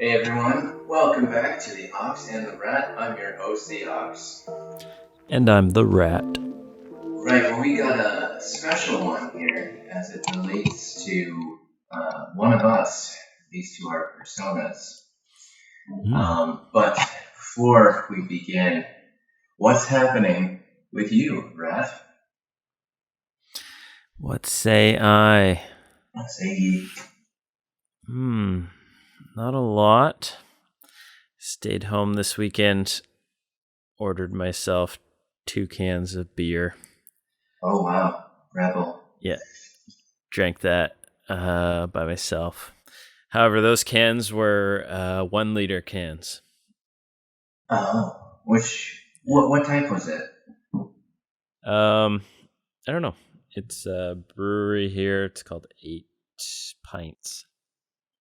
Hey everyone, welcome back to The Ox and the Rat. I'm your host, The Ox. And I'm the Rat. Right, well, we got a special one here as it relates to one of us. These two are personas. But before we begin, what's happening with you, Rat? What say I? What say ye? Not a lot. Stayed home this weekend. Ordered myself 2 cans of beer. Oh wow, rebel. Yeah, drank that by myself. However, those cans were 1 liter cans. Oh, what type was it? I don't know. It's a brewery here. It's called 8 Pints.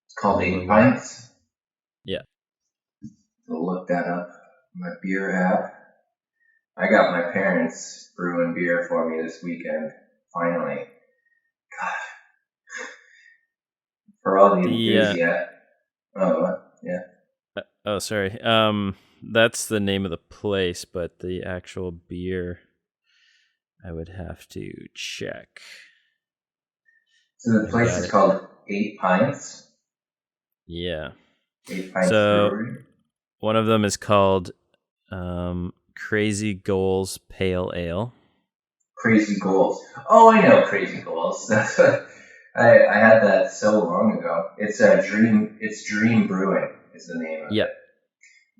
It's called 8 Pints? Yeah. I'll look that up. My beer app. I got my parents brewing beer for me this weekend. Finally. God. For all the enthusiasts. Oh, sorry. That's the name of the place, but the actual beer, I would have to check. So the place is called 8 Pints? Yeah. 8 Pints Brewery? One of them is called Crazy Goals Pale Ale. Crazy Goals. Oh, I know Crazy Goals. That's what I had that so long ago. It's Dream Brewing is the name of it.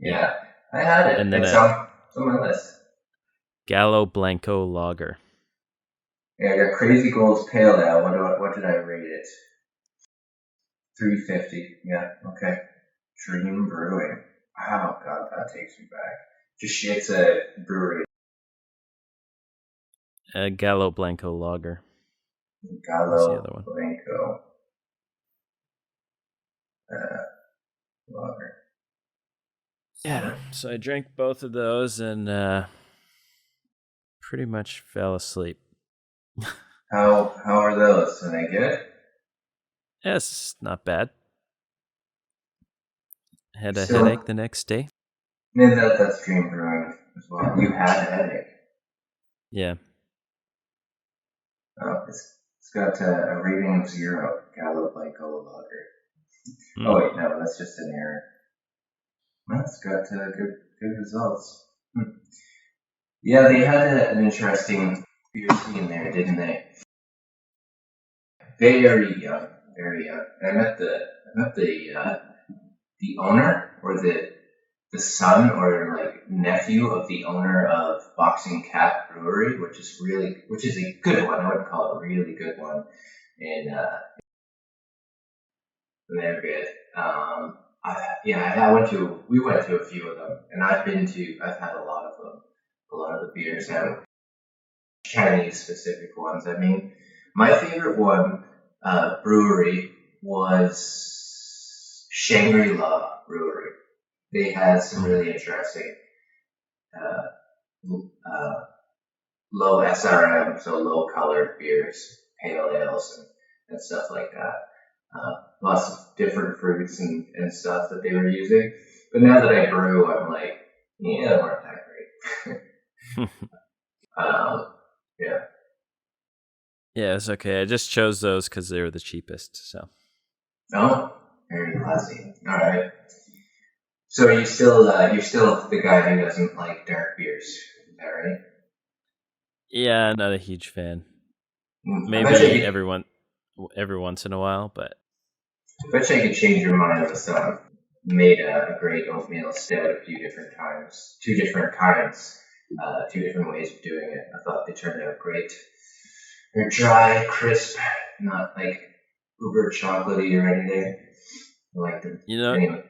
Yeah. I had it. And then it's on my list. Gallo Blanco Lager. Yeah, I got Crazy Goals Pale Ale. What did I rate it? 350. Yeah, okay. Dream Brewing. Oh god, that takes me back. It's a brewery. Gallo Blanco Lager. Gallo Blanco Lager. Yeah, so I drank both of those and pretty much fell asleep. How are those? Are they good? Yes, not bad. Had a headache the next day. Yeah, that's Dream Brewing as well. You had a headache. Yeah. Oh, it's got a rating of 0. Gallo Blanco Lager. Oh wait, no, that's just an error. Well, it's got good results. Yeah, they had an interesting beer scene there, didn't they? Very young, very young. I met the owner or the son or like nephew of the owner of Boxing Cat Brewery, which is a good one. I would call it a really good one. And they're good. We went to a few of them, and I've had a lot of them, a lot of the beers now, Chinese specific ones. I mean, my favorite one, brewery was Shangri-La Brewery. They had some really interesting, low SRM, so low colored beers, pale ales, and stuff like that. Lots of different fruits and stuff that they were using. But now that I brew, I'm like, yeah, they weren't that great. Yeah. Yeah, it's okay. I just chose those because they were the cheapest. So. Oh, very classy. All right. So you're still the guy who doesn't like dark beers, is that right? Yeah, not a huge fan. Maybe every once in a while, but. I bet you I could change your mind with some. Made a great oatmeal stout a few different times, 2 different kinds, 2 different ways of doing it. I thought they turned out great. They're dry, crisp, not like uber chocolatey or anything. I like them. Anyway.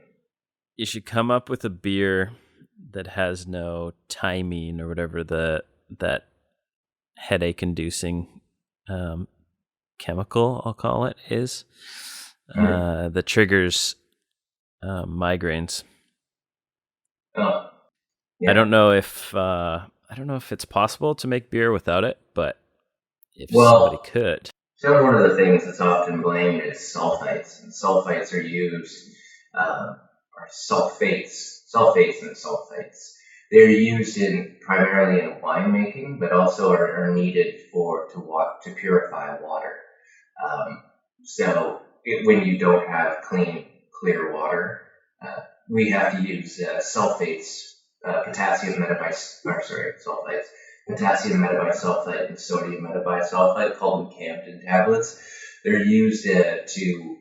You should come up with a beer that has no timine or whatever that headache-inducing chemical, I'll call it, is that triggers migraines. Oh, yeah. I don't know if it's possible to make beer without it, but if somebody could. So one of the things that's often blamed is sulfites, and sulfites are used are sulfates and sulfites. They're used primarily in winemaking, but also are needed to purify water. When you don't have clear water, we have to use sulfates, sulfites, potassium metabisulfite and sodium metabisulfite, called them Camden tablets. They're used to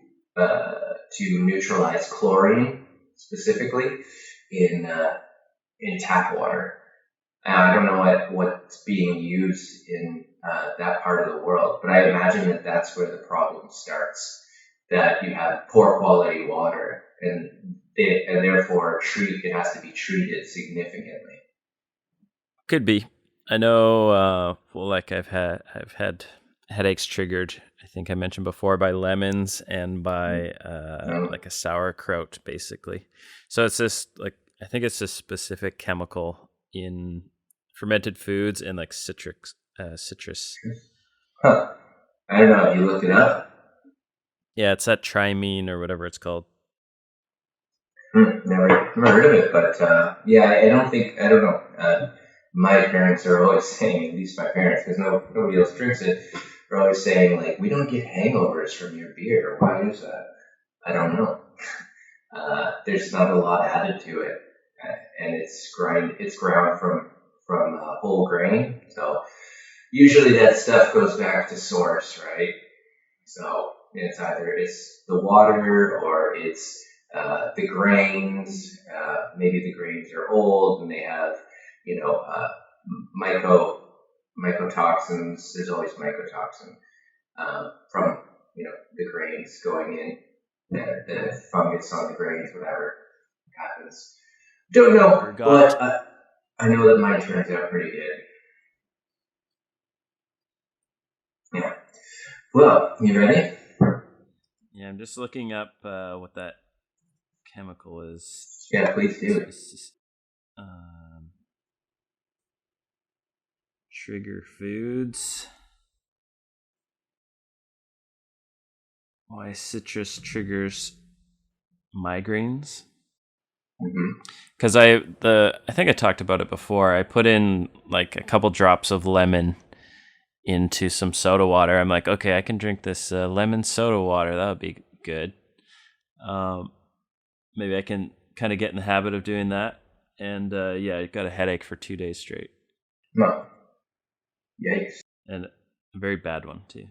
neutralize chlorine, specifically in tap water. I don't know what's being used in that part of the world, but I imagine that's where the problem starts. That you have poor quality water, and therefore it has to be treated significantly. Could be. I know. I've had headaches triggered. I think I mentioned before, by lemons and by like a sauerkraut, basically. So it's this I think it's a specific chemical in fermented foods and like citrus. Huh. I don't know. Have you looked it up? Yeah, it's that trimine or whatever it's called. Never heard of it, but I don't know. My parents are always saying, at least my parents, because nobody else drinks it, are always saying, like, we don't get hangovers from your beer. Why is that? I don't know. There's not a lot added to it, and it's ground from whole grain. So usually that stuff goes back to source, right? So it's either the water or it's the grains. Maybe the grains are old and they have mycotoxins. There's always mycotoxin from the grains going in, the fungus on the grains, whatever happens. Don't know, but I know that mine turns out pretty good. Yeah. Well, you ready? Yeah, I'm just looking up what that chemical is. Yeah, please do. Trigger foods. Why citrus triggers migraines? Because I think I talked about it before. I put in like a couple drops of lemon into some soda water. I'm like, okay, I can drink this lemon soda water. That would be good. Maybe I can kind of get in the habit of doing that. And I got a headache for 2 days straight. No. Yikes. And a very bad one too.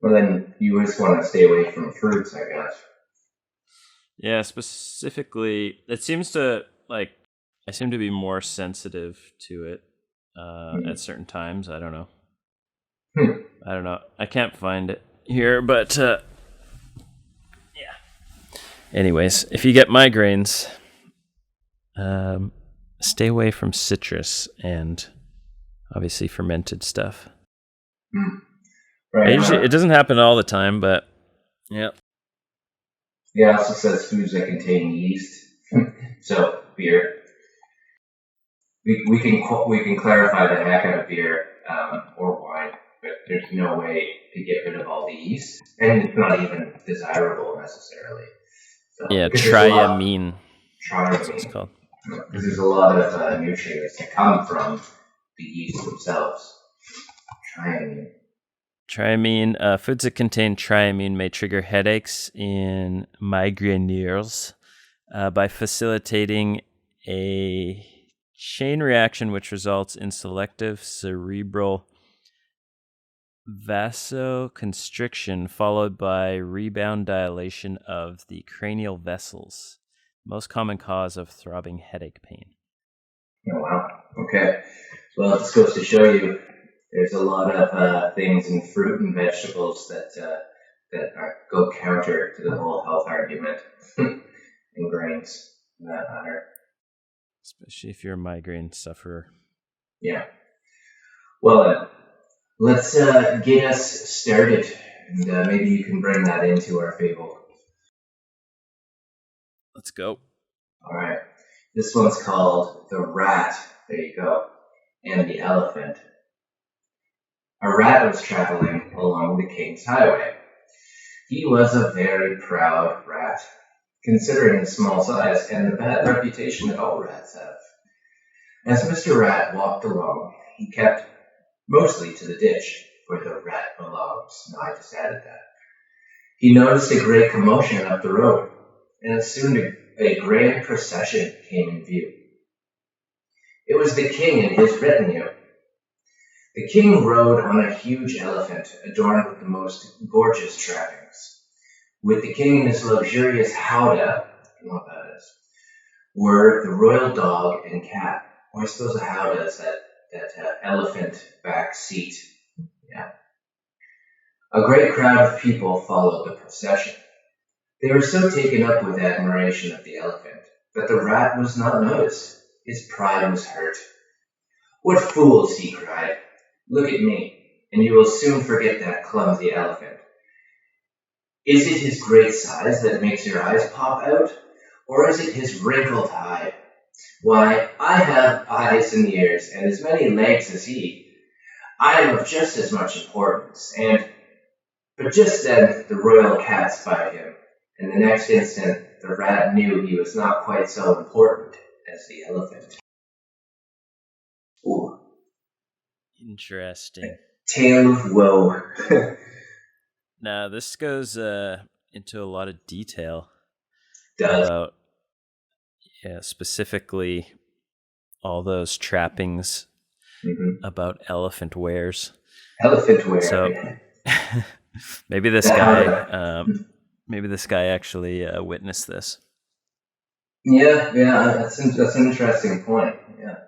Well, then you just want to stay away from fruits, I guess. Yeah, specifically, it seems to I seem to be more sensitive to it at certain times. I don't know. I don't know. I can't find it here, but yeah. Anyways, if you get migraines, stay away from citrus and obviously fermented stuff. Right. It doesn't happen all the time, but yeah. Yeah, it also says foods that contain yeast. So beer. We can clarify the heck out of beer or wine, but there's no way to get rid of all the yeast, and it's not even desirable necessarily. So, yeah, triamine. That's what it's called. Because there's a lot of nutrients that come from the yeast themselves. Triamine. Foods that contain triamine may trigger headaches in migraineurs by facilitating a chain reaction which results in selective cerebral vasoconstriction followed by rebound dilation of the cranial vessels. Most common cause of throbbing headache pain. Oh, wow. Okay. Well, this goes to show you there's a lot of things in fruit and vegetables that go counter to the whole health argument in grains, for that matter. Especially if you're a migraine sufferer. Yeah. Well, let's get us started, and maybe you can bring that into our fable. Let's go. All right. This one's called The Rat, there you go, and the Elephant. A rat was traveling along the King's Highway. He was a very proud rat, considering his small size and the bad reputation that all rats have. As Mr. Rat walked along, he kept mostly to the ditch, where the rat belongs. No, I just added that. He noticed a great commotion up the road, and soon a grand procession came in view. It was the king and his retinue. The king rode on a huge elephant adorned with the most gorgeous trappings. With the king in his luxurious howdah, I don't know what that is, were the royal dog and cat. Or I suppose a howdah is that elephant back seat. Yeah. A great crowd of people followed the procession. They were so taken up with admiration of the elephant that the rat was not noticed. His pride was hurt. "What fools!" he cried. "Look at me, and you will soon forget that clumsy elephant. Is it his great size that makes your eyes pop out? Or is it his wrinkled hide? Why, I have eyes and ears, and as many legs as he. I am of just as much importance, But just then the royal cat spied him, and the next instant the rat knew he was not quite so important as the elephant." Ooh. Interesting. Tale of woe. Now, this goes into a lot of detail Does. about, specifically all those trappings about elephant wares. Elephant wear. So maybe this guy actually witnessed this. Yeah, that's an interesting point. Yeah.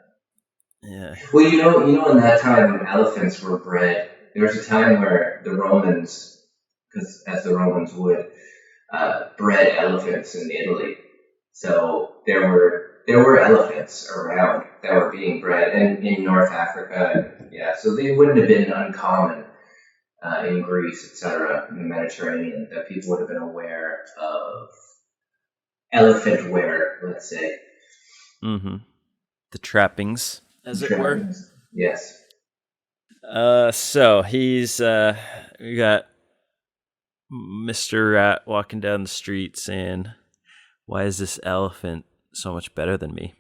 Yeah. Well, in that time when elephants were bred, there was a time where the Romans, because as the Romans would, bred elephants in Italy. So there were elephants around that were being bred, and in North Africa. Yeah, so they wouldn't have been uncommon in Greece, etc., in the Mediterranean, that people would have been aware of elephant wear, let's say. Mm-hmm. The trappings, as it were. Yes. So he's we got Mr. Rat walking down the street saying, "Why is this elephant so much better than me?"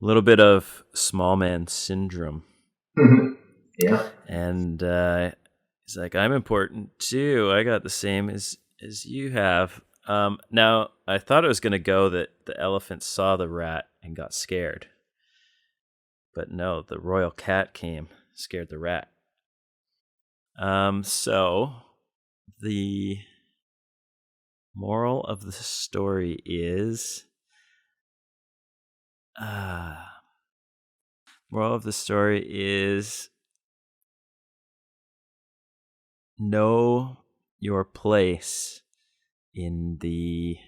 A little bit of small man syndrome. Yeah. And he's like, "I'm important too. I got the same as you have." Now, I thought it was going to go that the elephant saw the rat and got scared. But no, the royal cat came, scared the rat. So the moral of the story is, know your place in the,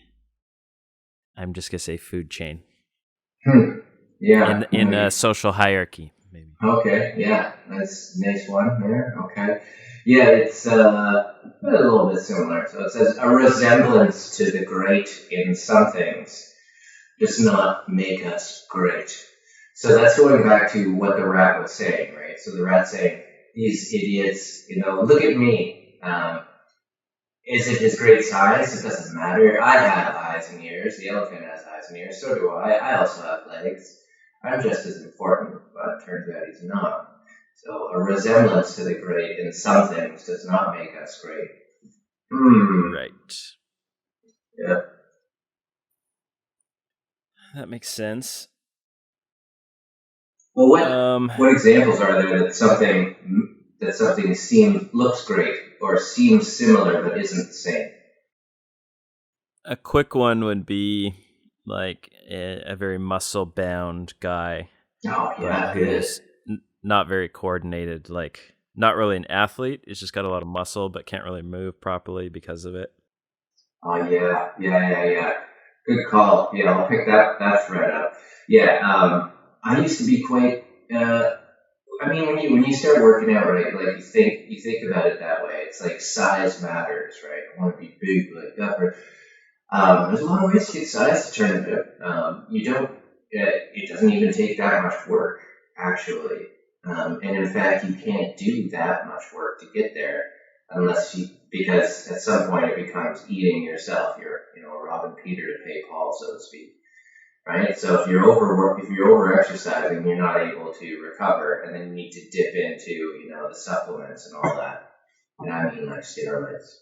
I'm just gonna say, food chain. Yeah. In a social hierarchy, maybe. Okay. Yeah, that's a nice one there. Okay. Yeah, it's a little bit similar. So it says a resemblance to the great in some things does not make us great. So that's going back to what the rat was saying, right? So the rat saying, "These idiots, look at me. Is it his great size? It doesn't matter. I have eyes and ears. The elephant has eyes and ears. So do I. I also have legs. I'm just as important," but it turns out he's not. So a resemblance to the great in some things does not make us great. Right. Yeah. That makes sense. Well, what examples are there that something looks great or seems similar but isn't the same? A quick one would be like a very muscle-bound guy. Oh, yeah, who's not very coordinated, like not really an athlete. He's just got a lot of muscle, but can't really move properly because of it. Oh, yeah. Good call. Yeah, I'll pick that thread up. Yeah, I used to be quite. When you start working out, right? Like you think about it that way. It's like size matters, right? I want to be big like that. There's a lot of ways to get size to turn into. You don't. It doesn't even take that much work, actually. And in fact, you can't do that much work to get there. because at some point it becomes eating yourself. You're, robbing Peter to pay Paul, so to speak. Right? So if you're over exercising, you're not able to recover, and then you need to dip into, the supplements and all that. And I mean like steroids.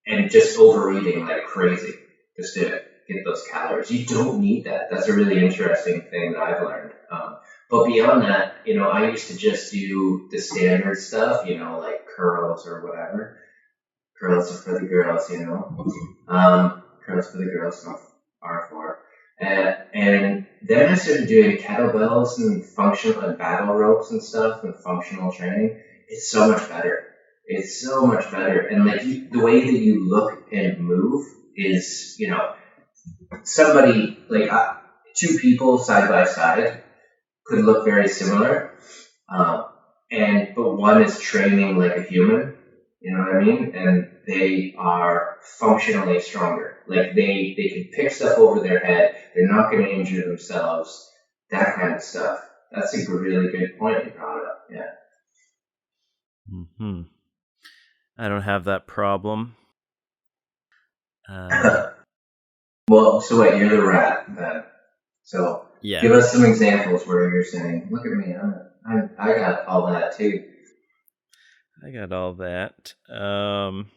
And just overeating like crazy just to get those calories. You don't need that. That's a really interesting thing that I've learned. But beyond that, I used to just do the standard stuff, like curls or whatever. Curls are for the girls, curls for the girls, not R4. And then I started doing kettlebells and functional and battle ropes and stuff and functional training. It's so much better. It's so much better. And like the way that you look and move is, somebody like two people side by side could look very similar. But one is training like a human, you know what I mean? And they are functionally stronger. Like they can pick stuff over their head. They're not going to injure themselves. That kind of stuff. That's a really good point you brought up. Yeah. Mm-hmm. I don't have that problem. Well, so wait, you're the rat then. So yeah. Give us some examples where you're saying, "Look at me, I got all that too." I got all that. I'm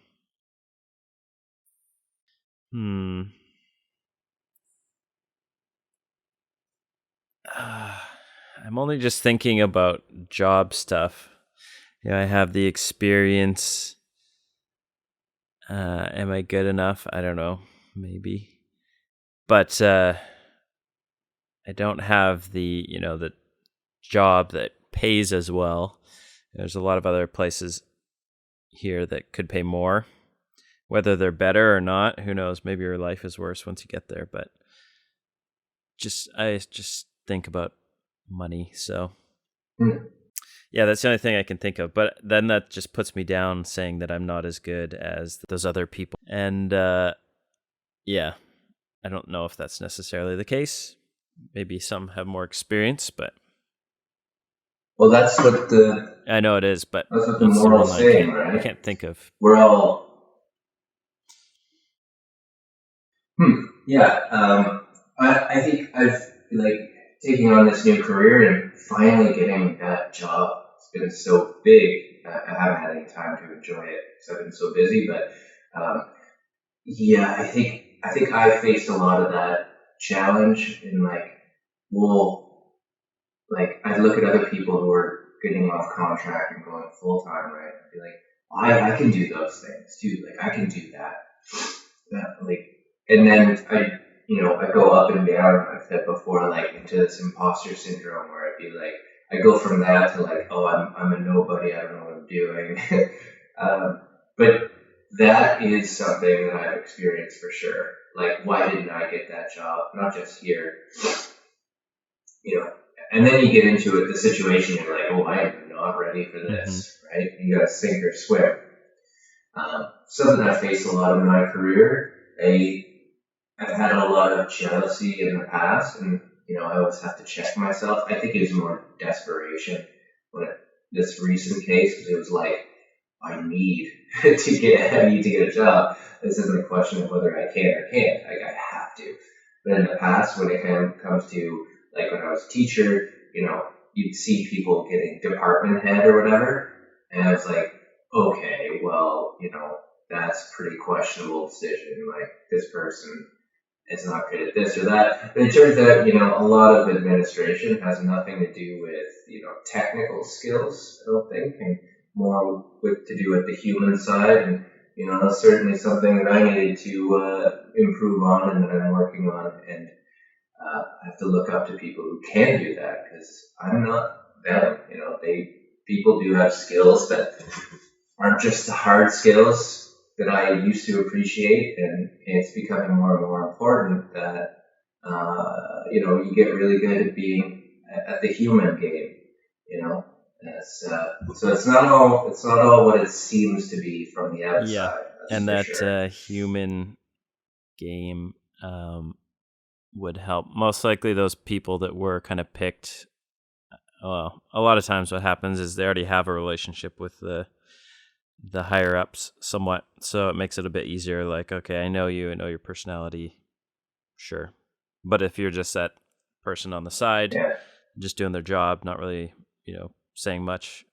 only just thinking about job stuff. I have the experience. Am I good enough? I don't know. Maybe. But I don't have the job that pays as well. There's a lot of other places here that could pay more. Whether they're better or not, who knows? Maybe your life is worse once you get there. But I just think about money. So yeah, that's the only thing I can think of. But then that just puts me down, saying that I'm not as good as those other people. And yeah, I don't know if that's necessarily the case. Maybe some have more experience, but well, that's what I know it is, but that's what the moral's saying, right? I can't think of. We're all. Yeah. I think I've taking on this new career and finally getting that job. It's been so big. I haven't had any time to enjoy it because I've been so busy. But yeah, I think I faced a lot of that challenge in I'd look at other people who are getting off contract and going full time, right? I'd be like, I can do those things too. Like I can do that. And then I go up and down. I've said before, into this imposter syndrome where I'd be like, I go from that to oh, I'm a nobody. I don't know what I'm doing. But that is something that I've experienced for sure. Why didn't I get that job? Not just here, And then you get into it, the situation, you're like, oh, I am not ready for this, right? You got to sink or swim. Something I faced a lot in my career. I've had a lot of jealousy in the past, and I always have to check myself. I think it was more desperation this recent case, because it was I need to get a job. This isn't a question of whether I can or can't. I have to. But in the past, when it comes to when I was a teacher, you'd see people getting department head or whatever, and I was like, okay, well, that's a pretty questionable decision. This person is not good at this or that. But it turns out, a lot of administration has nothing to do with, technical skills, I don't think, and more to do with the human side. And, that's certainly something that I needed to improve on and that I'm working on. And I have to look up to people who can do that, because I'm not them. People do have skills that aren't just the hard skills that I used to appreciate, and it's becoming more and more important that you get really good at being at the human game. So it's not all what it seems to be from the outside. Yeah, and that human game would help. Most likely, those people that were kind of picked. Well, a lot of times, what happens is they already have a relationship with the the higher ups somewhat, so it makes it a bit easier. Like, okay, I know you, I know your personality, sure. But if you're just that person on the side, Yeah. just doing their job, not really, saying much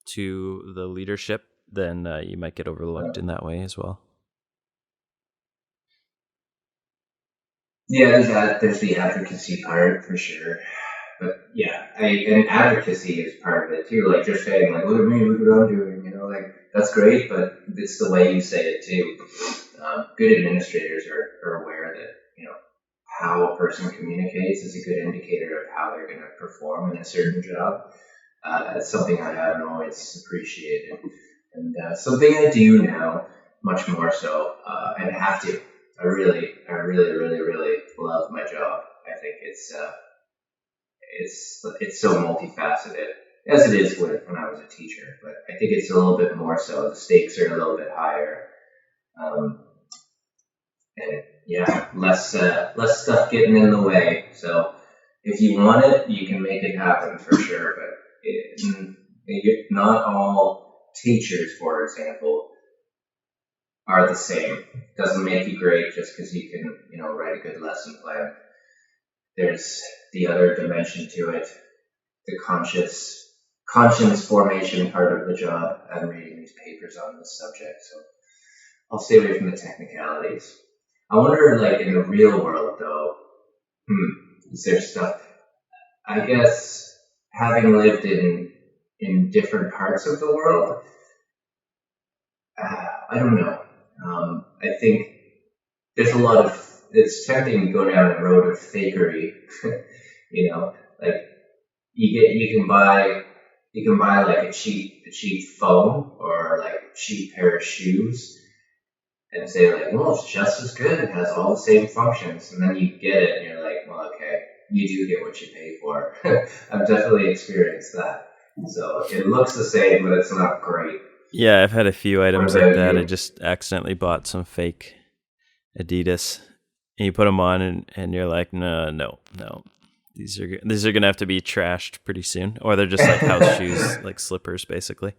to the leadership, then you might get overlooked in that way as well. Yeah, there's the advocacy part for sure. But yeah, and advocacy is part of it too. Like just saying, like, look at me, look what I'm doing. Like that's great, but it's the way you say it too. Good administrators are aware that how a person communicates is a good indicator of how they're going to perform in a certain job. It's something I haven't always appreciated, and something I do now much more so, and have to. I really, really, really love my job. I think it's so multifaceted, as it is when I was a teacher. But I think it's a little bit more so. The stakes are a little bit higher, and yeah, less stuff getting in the way. So if you want it, you can make it happen for sure. But not all teachers, for example, are the same. Doesn't make you great just because you can write a good lesson plan. There's the other dimension to it, the conscience formation part of the job. I'm reading these papers on this subject, so I'll stay away from the technicalities. I wonder, like, in the real world, though, is there stuff? I guess having lived in different parts of the world, I don't know. I think there's a lot of. It's tempting to go down the road of fakery. Like you can buy like a cheap phone or like a cheap pair of shoes and say like, well, it's just as good. It has all the same functions, and then you get it, and you're like, well, okay, you do get what you pay for. I've definitely experienced that. So it looks the same, but it's not great. Yeah, I've had a few items like that. You? I just accidentally bought some fake Adidas, and you put them on, and you're like, no. These are gonna have to be trashed pretty soon, or they're just like house shoes, like slippers, basically.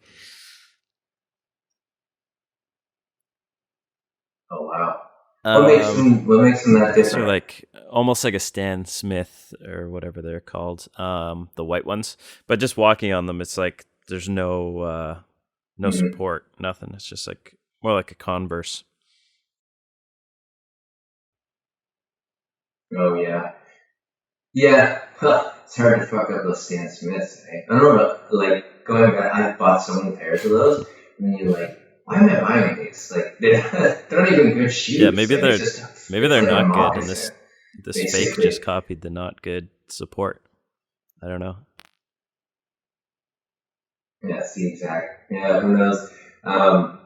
Oh wow! What makes them that These are different? like almost like a Stan Smith or whatever they're called, the white ones. But just walking on them, it's like there's no support, nothing. It's just like more like a Converse. Oh yeah. Yeah, it's hard to fuck up those Stan Smiths. I don't know, like going back, I bought so many pairs of those, and then you're like, why am I buying these? Like they're not even good shoes. Yeah, maybe Like, they're it's maybe like a not good, and moccasin, this fake basically. just copied the not good support. I don't know. Yeah, it's the exact. Yeah, who knows? Um,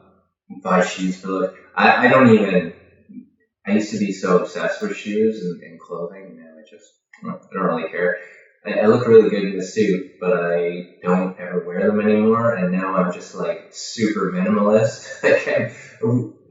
Buy shoes for look. I don't even. I used to be so obsessed with shoes and clothing, and now I don't really care. I look really good in the suit, but I don't ever wear them anymore. And now I'm just like super minimalist.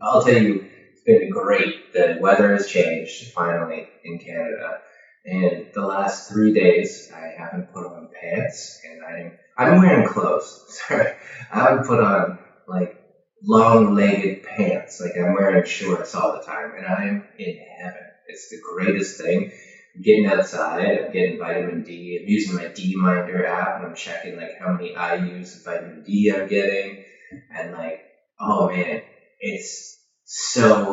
I'll tell you, it's been great. The weather has changed finally in Canada, and the last 3 days I haven't put on pants, and I'm wearing clothes. Sorry, I haven't put on like long-legged pants. Like I'm wearing shorts all the time, and I'm in heaven. It's the greatest thing. I'm getting outside. I'm getting vitamin D. I'm using my D Minder app, and I'm checking like how many IUs of vitamin D I'm getting, and like, oh man, it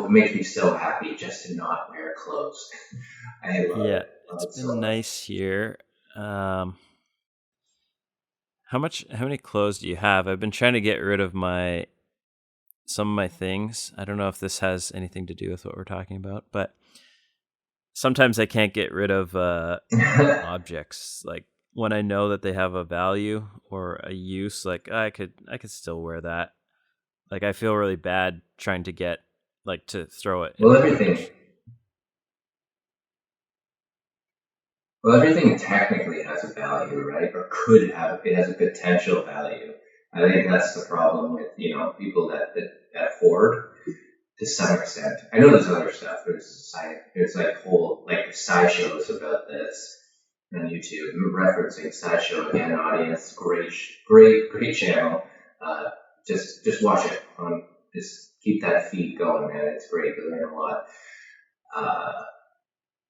makes me so happy just to not wear clothes. I love Yeah, it. Love it's it so been much. nice here. How many clothes do you have? I've been trying to get rid of some of my things. I don't know if this has anything to do with what we're talking about, but sometimes I can't get rid of objects. Like when I know that they have a value or a use, like I could still wear that. Like I feel really bad trying to get to throw it in well, the everything garbage. Well, everything technically has a value, right? Or could have. It has a potential value. I think that's the problem with people that hoard to some extent. I know there's other stuff. There's like whole like sideshows about this on YouTube. I'm referencing sideshow again, audience. Great channel. Uh, just watch it. Just keep that feed going, man. It's great. You learn a lot.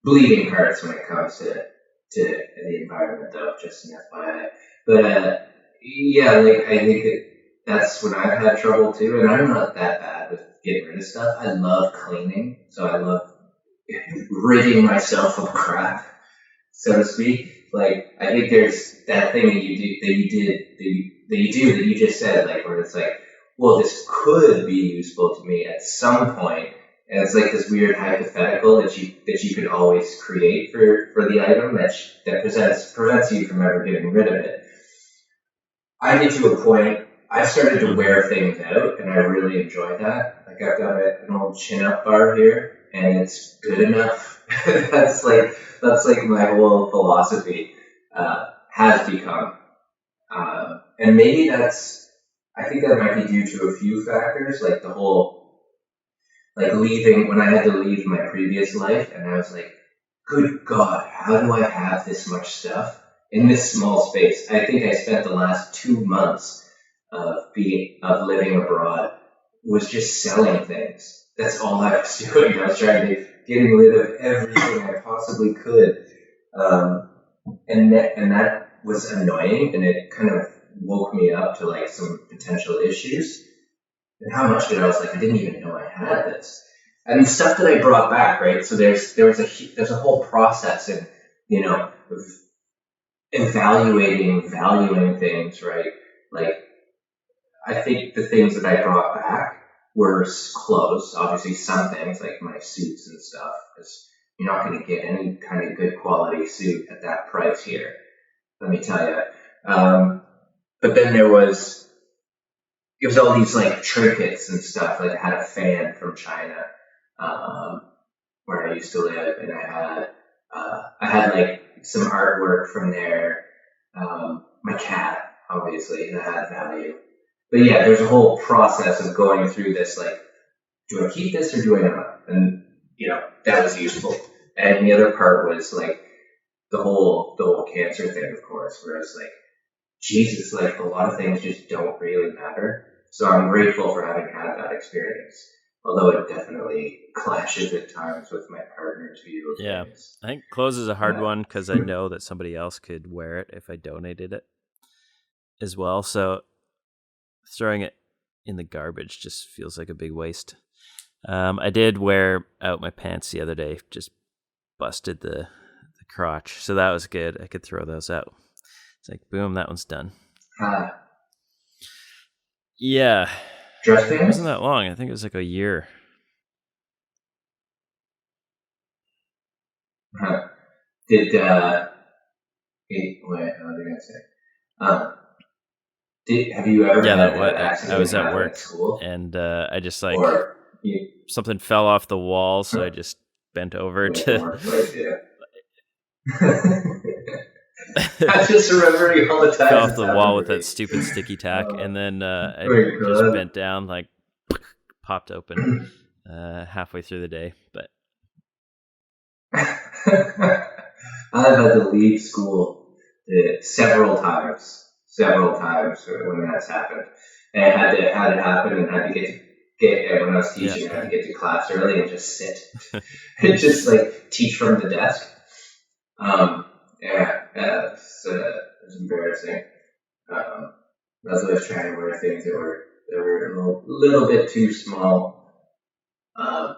Bleeding hearts when it comes to the environment, though. Just an FYI. But yeah, like I think that's when I've had trouble too, and I'm not that bad with getting rid of stuff. I love cleaning, so I love ridding myself of crap, so to speak. Like I think there's that thing that you just said, like where it's like, well, this could be useful to me at some point, and it's like this weird hypothetical that you could always create for the item that prevents you from ever getting rid of it. I get to a point. I started to wear things out, and I really enjoy that. Like I've got an old chin-up bar here, and it's good enough. that's like my whole philosophy has become, and maybe I think that might be due to a few factors, like the whole like leaving when I had to leave my previous life, and I was like, good God, how do I have this much stuff in this small space? I think I spent the last 2 months of living abroad was just selling things. That's all I was doing. I was getting rid of everything I possibly could, and that was annoying, and it kind of woke me up to like some potential issues. And how much did I was like, I didn't even know I had this, and the stuff that I brought back, right? So there's a whole process in valuing things, right? Like I think the things that I brought back were clothes, obviously some things like my suits and stuff, because you're not going to get any kind of good quality suit at that price here, let me tell you. But then it was all these like trinkets and stuff. Like I had a fan from China, where I used to live, and I had like some artwork from there. My cat, obviously, that had value. But yeah, there's a whole process of going through this, like, do I keep this or do I not? And, that was useful. And the other part was, like, the whole cancer thing, of course, where it's like, Jesus, like, a lot of things just don't really matter. So I'm grateful for having had that experience, although it definitely clashes at times with my partner's view of things. I think clothes is a hard one because I know that somebody else could wear it if I donated it as well. So throwing it in the garbage just feels like a big waste. I did wear out my pants the other day, just busted the crotch, so that was good. I could throw those out. It's like, boom, that one's done. Yeah. Dress pants? It wasn't that long. I think it was like a year. Did wait, what was I gonna say? Have you ever had an accident? I was at work, and I just like something fell off the wall, so I just bent over to. I just remember you all the time. Fell off the wall with that stupid sticky tack, and then I just bent down, like popped open halfway through the day. But I've had to leave school several times when that's happened. And I had it happen, and I had to get when I was teaching, I had to get to class early and just sit and just like teach from the desk. It's embarrassing. I was always trying to wear things that were a little bit too small. I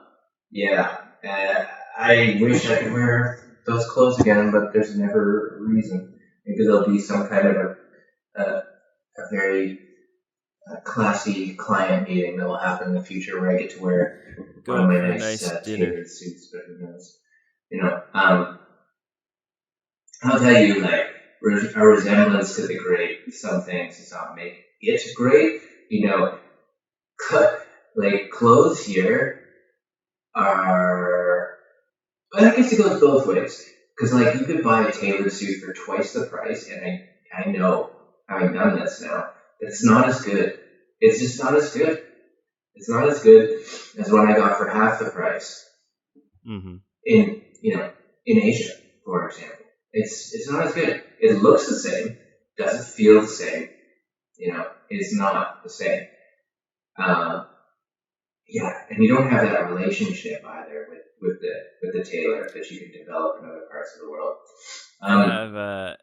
wish I could wear those clothes again, but there's never a reason. Maybe there'll be some kind of a very classy client meeting that will happen in the future where I get to wear one of my nice tailored suits, but who knows? I'll tell you, like, a resemblance to the great. Some things does not make it great. Clothes here are. I guess it goes both ways. Because, like, you could buy a tailored suit for twice the price, and I know, having done this now, it's not as good. It's just not as good. It's not as good as what I got for half the price. Mm-hmm. In Asia, for example. It's not as good. It looks the same, doesn't feel the same. It's not the same. Yeah, and you don't have that relationship either with the tailor that you can develop in other parts of the world. I have a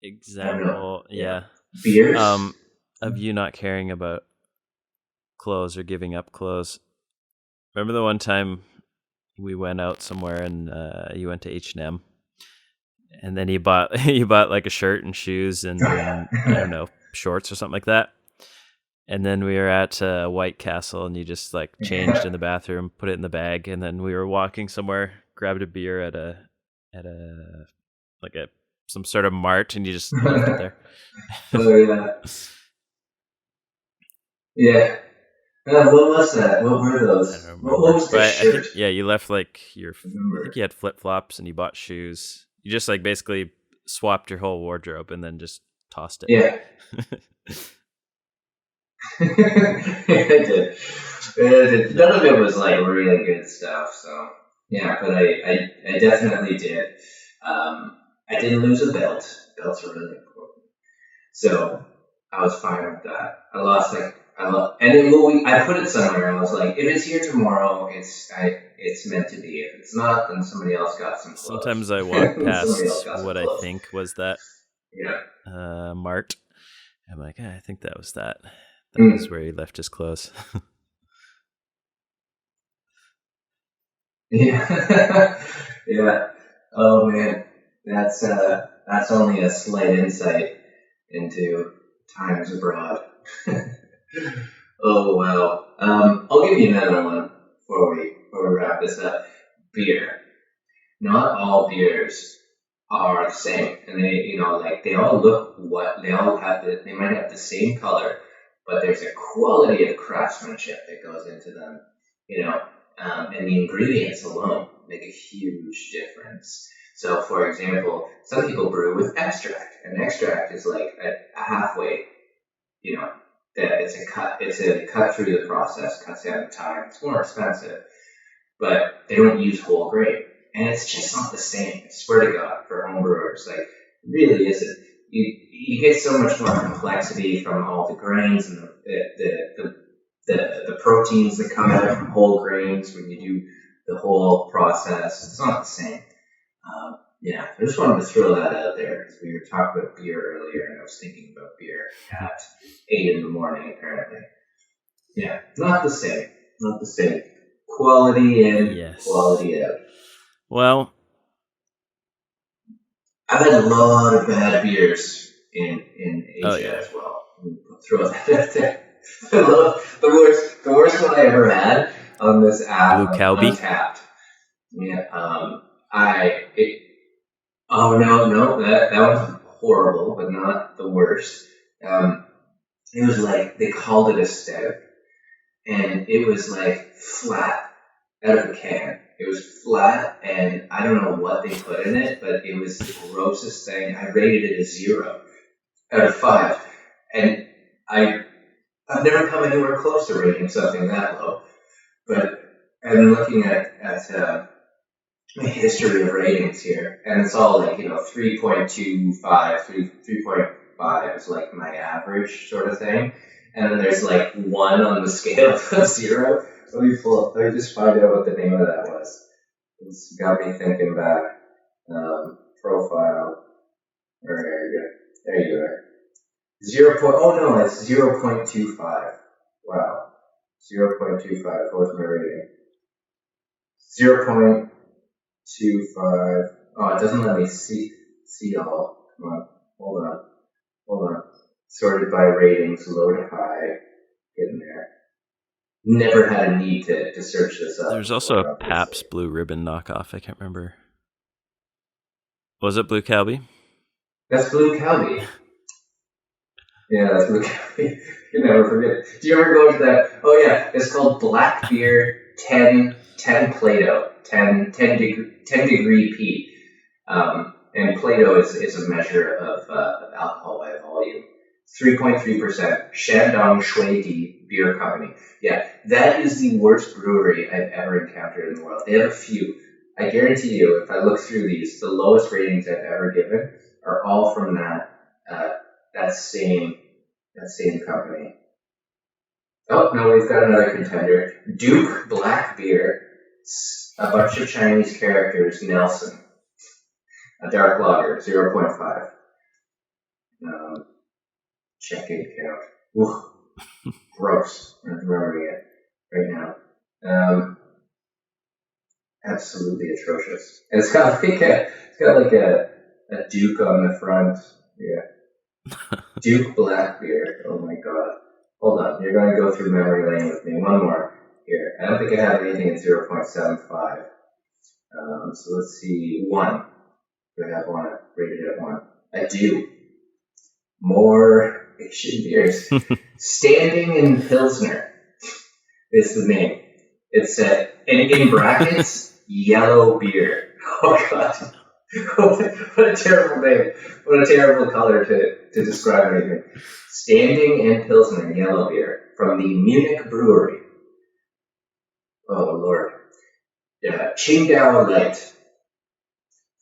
I don't know. example, Yeah, yeah, beers. of you not caring about clothes or giving up clothes. Remember the one time we went out somewhere and you went to H&M, and then you bought you bought like a shirt and shoes and I don't know, shorts or something like that. And then we were at White Castle, and you just like changed in the bathroom, put it in the bag, and then we were walking somewhere, grabbed a beer at a like a some sort of mart, and you just left it there. Oh yeah, yeah. What was that? What were I those? don't What remember, was the but I shirt? think yeah, you left like I I think remember. you had flip flops, and you bought shoes. You just like basically swapped your whole wardrobe and then just tossed it. Yeah, it did. It did. None Yeah. of it was like really good stuff. So yeah, but I definitely did. I didn't lose a belt. Belts are really important. So I was fine with that. And then I put it somewhere. And I was like, if it's here tomorrow, it's meant to be. If it's not, then somebody else got some clothes. Sometimes I walk Somebody else past got some what I clothes. think was that Yeah. mart. I'm like, I think that was that. That was Mm. where he left his clothes. Yeah. Yeah. Oh man, that's only a slight insight into times abroad. Oh wow. I'll give you another one before we wrap this up. Beer. Not all beers are the same, and they all look they might have the same color, but there's a quality of craftsmanship that goes into them, you know, and the ingredients alone make a huge difference. So, for example, some people brew with extract, and extract is like a halfway, you know, that it's a cut through the process, cuts down the time. It's more expensive, but they don't use whole grain. And it's just not the same. I swear to God, for home brewers, like, it really isn't. You get so much more complexity from all the grains and the proteins that come out from whole grains when you do the whole process. It's not the same. Yeah, I just wanted to throw that out there because we were talking about beer earlier, and I was thinking about beer at 8 in the morning, apparently. Yeah, not the same. Not the same. Quality in, Yes. quality out. Well, I've had a lot of bad beers in oh Asia yeah. as well. I'll throw that out there. The worst one I ever had on this app Blue of Calbee. Untapped. Yeah, oh no, that was horrible, but not the worst. Um, it was like they called it a stout, and it was like flat out of a can. It was flat, and I don't know what they put in it, but it was the grossest thing. I rated it a 0 out of 5, and I've never come anywhere close to rating something that low. But I'm looking at my history of ratings here, and it's all like 3.25, 3.5 is like my average sort of thing, and then there's like 1 on the scale of 0. Let me just find out what the name of that was. It's got me thinking back. Profile. There you go. There you are. 0. Oh no, it's 0.25. Wow. 0.25. What was my rating? 0.25. Oh, it doesn't let me see all. Come on. Hold on. Sorted by ratings, low to high. Getting there. Never had a need to search this up There's also a before, obviously. Pabst Blue Ribbon knockoff. I can't remember. Was it Blue Calbee? That's Blue Calbee. Yeah, that's Blue Calbee. You never forget. Do you ever go to that? Oh yeah, it's called Black Beer 10 Plato, 10 degree P. And Plato is a measure of alcohol by volume. 3.3%. Shandong Shui Beer Company. Yeah, that is the worst brewery I've ever encountered in the world. They have a few. I guarantee you, if I look through these, the lowest ratings I've ever given are all from that same company. Oh, no, we've got another contender. Duke Black Beer. A bunch of Chinese characters. Nelson. A dark lager, 0.5. Check-in count. Ooh, gross. I'm remembering it right now. Absolutely atrocious. And it's got like a Duke on the front. Yeah. Duke Black Beer. Oh my god. Hold on. You're going to go through memory lane with me. One more here. I don't think I have anything at 0.75. So let's see. 1. Do I have one rated at 1? I do. More Asian beers. Standing in Pilsner is the name. It's and in brackets, yellow beer. Oh god. What a terrible name. What a terrible color to describe anything. Standing and Pilsner yellow beer from the Munich brewery. Oh lord. Qingdao Light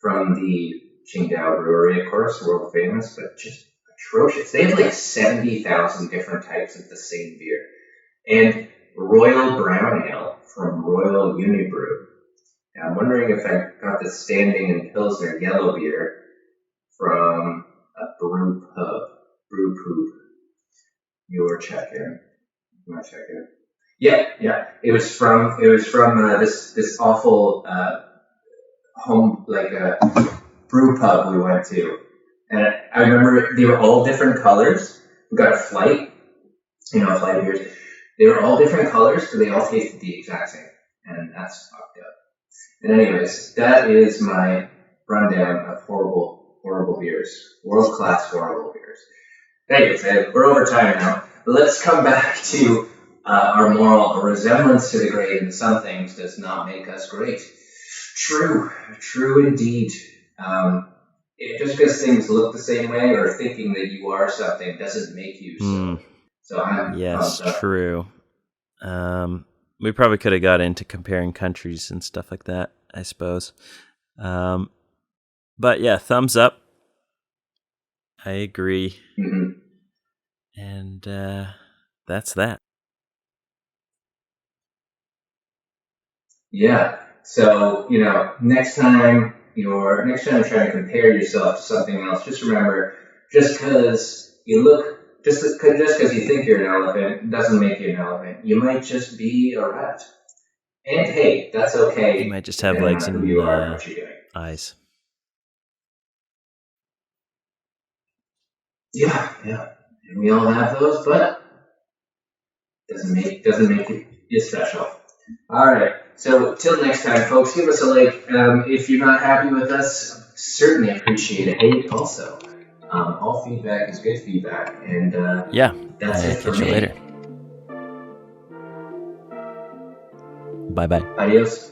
from the Qingdao brewery, of course, world famous, but just atrocious. They have like 70,000 different types of the same beer. And Royal Brown Ale from Royal Unibrew. Now, I'm wondering if I got the Standing and Pilsner yellow beer from a brew pub. Your check-in. My check-in. Yeah. It was from this awful home brew pub we went to, and I remember they were all different colors. We got a flight of beers. They were all different colors, so they all tasted the exact same, and that's fucked up. And anyways, that is my rundown of horrible beers, world-class horrible beers. Anyways, we're over time now. Let's come back to our moral. A resemblance to the great in some things does not make us great. True indeed. Just because things look the same way or thinking that you are something doesn't make you so. So I'm true. We probably could have got into comparing countries and stuff like that, I suppose. But yeah, thumbs up. I agree. Mm-hmm. And that's that. Yeah. So, next time you're trying to compare yourself to something else, just remember, just because you think you're an elephant doesn't make you an elephant. You might just be a rat. And hey, that's okay. You might just have legs and eyes. Yeah. And we all have those, but doesn't make you special. All right. So till next time, folks, give us a like. If you're not happy with us, certainly appreciate a hate also. All feedback is good feedback. And that's it for me. Catch you later. Bye-bye. Adios.